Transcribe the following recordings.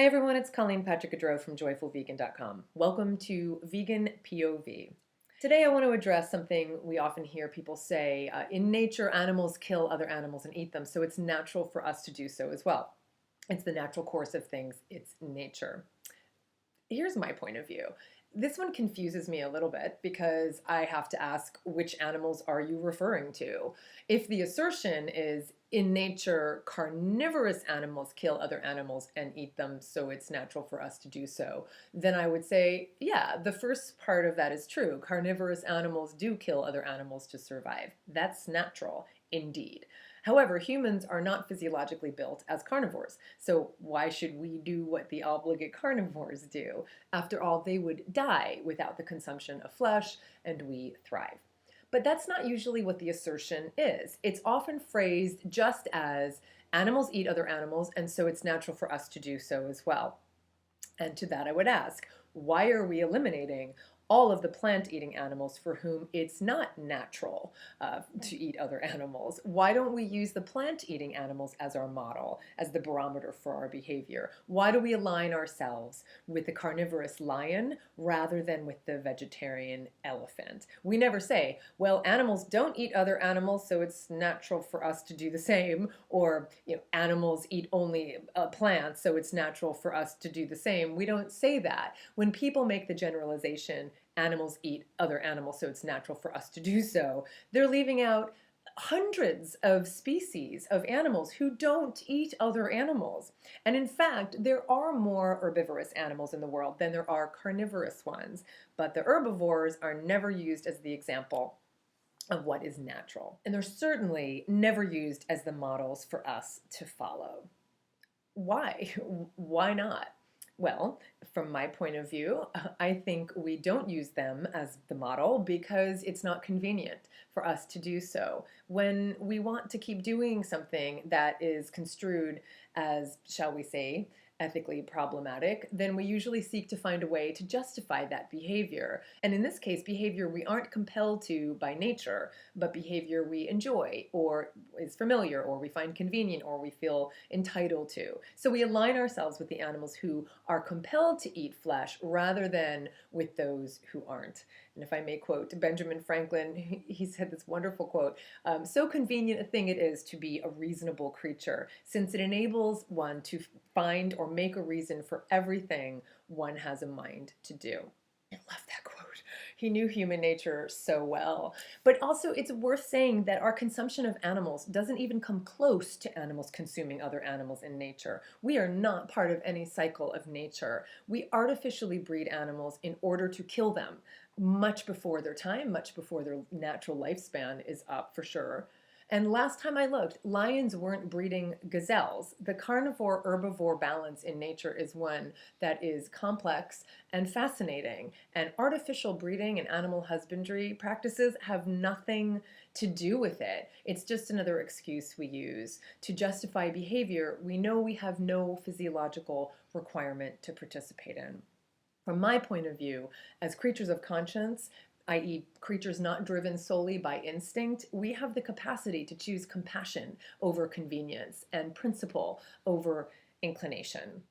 Hi everyone, it's Colleen Patrick-Goudreau from joyfulvegan.com. Welcome to Vegan POV. Today I want to address something we often hear people say, in nature animals kill other animals and eat them, so it's natural for us to do so as well. It's the natural course of things, it's nature. Here's my point of view. This one confuses me a little bit because I have to ask, which animals are you referring to? If the assertion is in nature, carnivorous animals kill other animals and eat them, so it's natural for us to do so, then I would say, yeah, the first part of that is true. Carnivorous animals do kill other animals to survive. That's natural, indeed. However, humans are not physiologically built as carnivores, so why should we do what the obligate carnivores do? After all, they would die without the consumption of flesh, and we thrive. But that's not usually what the assertion is. It's often phrased just as animals eat other animals, and so it's natural for us to do so as well. And to that I would ask, why are we eliminating all of the plant-eating animals for whom it's not natural to eat other animals? Why don't we use the plant-eating animals as our model, as the barometer for our behavior? Why do we align ourselves with the carnivorous lion rather than with the vegetarian elephant? We never say, well, animals don't eat other animals, so it's natural for us to do the same, or animals eat only plants, so it's natural for us to do the same. We don't say that. When people make the generalization, animals eat other animals, so it's natural for us to do so, they're leaving out hundreds of species of animals who don't eat other animals. And in fact, there are more herbivorous animals in the world than there are carnivorous ones, but the herbivores are never used as the example of what is natural. And they're certainly never used as the models for us to follow. Why? Why not? Well, from my point of view, I think we don't use them as the model because it's not convenient for us to do so. When we want to keep doing something that is construed as, shall we say, ethically problematic, then we usually seek to find a way to justify that behavior. And in this case, behavior we aren't compelled to by nature, but behavior we enjoy or is familiar or we find convenient or we feel entitled to. So we align ourselves with the animals who are compelled to eat flesh rather than with those who aren't. And if I may quote Benjamin Franklin, he said this wonderful quote, so convenient a thing it is to be a reasonable creature, since it enables one to find or make a reason for everything one has a mind to do. I love that quote. He knew human nature so well. But also, it's worth saying that our consumption of animals doesn't even come close to animals consuming other animals in nature. We are not part of any cycle of nature. We artificially breed animals in order to kill them much before their time, much before their natural lifespan is up, for sure. And last time I looked, lions weren't breeding gazelles. The carnivore-herbivore balance in nature is one that is complex and fascinating. And artificial breeding and animal husbandry practices have nothing to do with it. It's just another excuse we use to justify behavior we know we have no physiological requirement to participate in. From my point of view, as creatures of conscience, i.e. creatures not driven solely by instinct, we have the capacity to choose compassion over convenience and principle over inclination.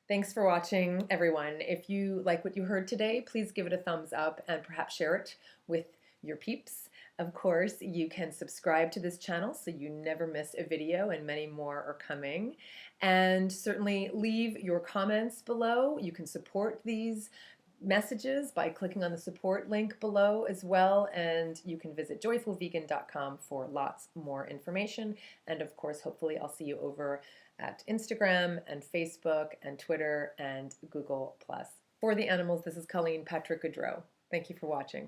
Thanks for watching, everyone. If you like what you heard today, please give it a thumbs up and perhaps share it with your peeps. Of course, you can subscribe to this channel so you never miss a video, and many more are coming. And certainly leave your comments below. You can support these messages by clicking on the support link below as well, and you can visit joyfulvegan.com for lots more information. And of course, hopefully I'll see you over at Instagram and Facebook and Twitter and Google+. For the animals, this is Colleen Patrick-Goudreau. Thank you for watching.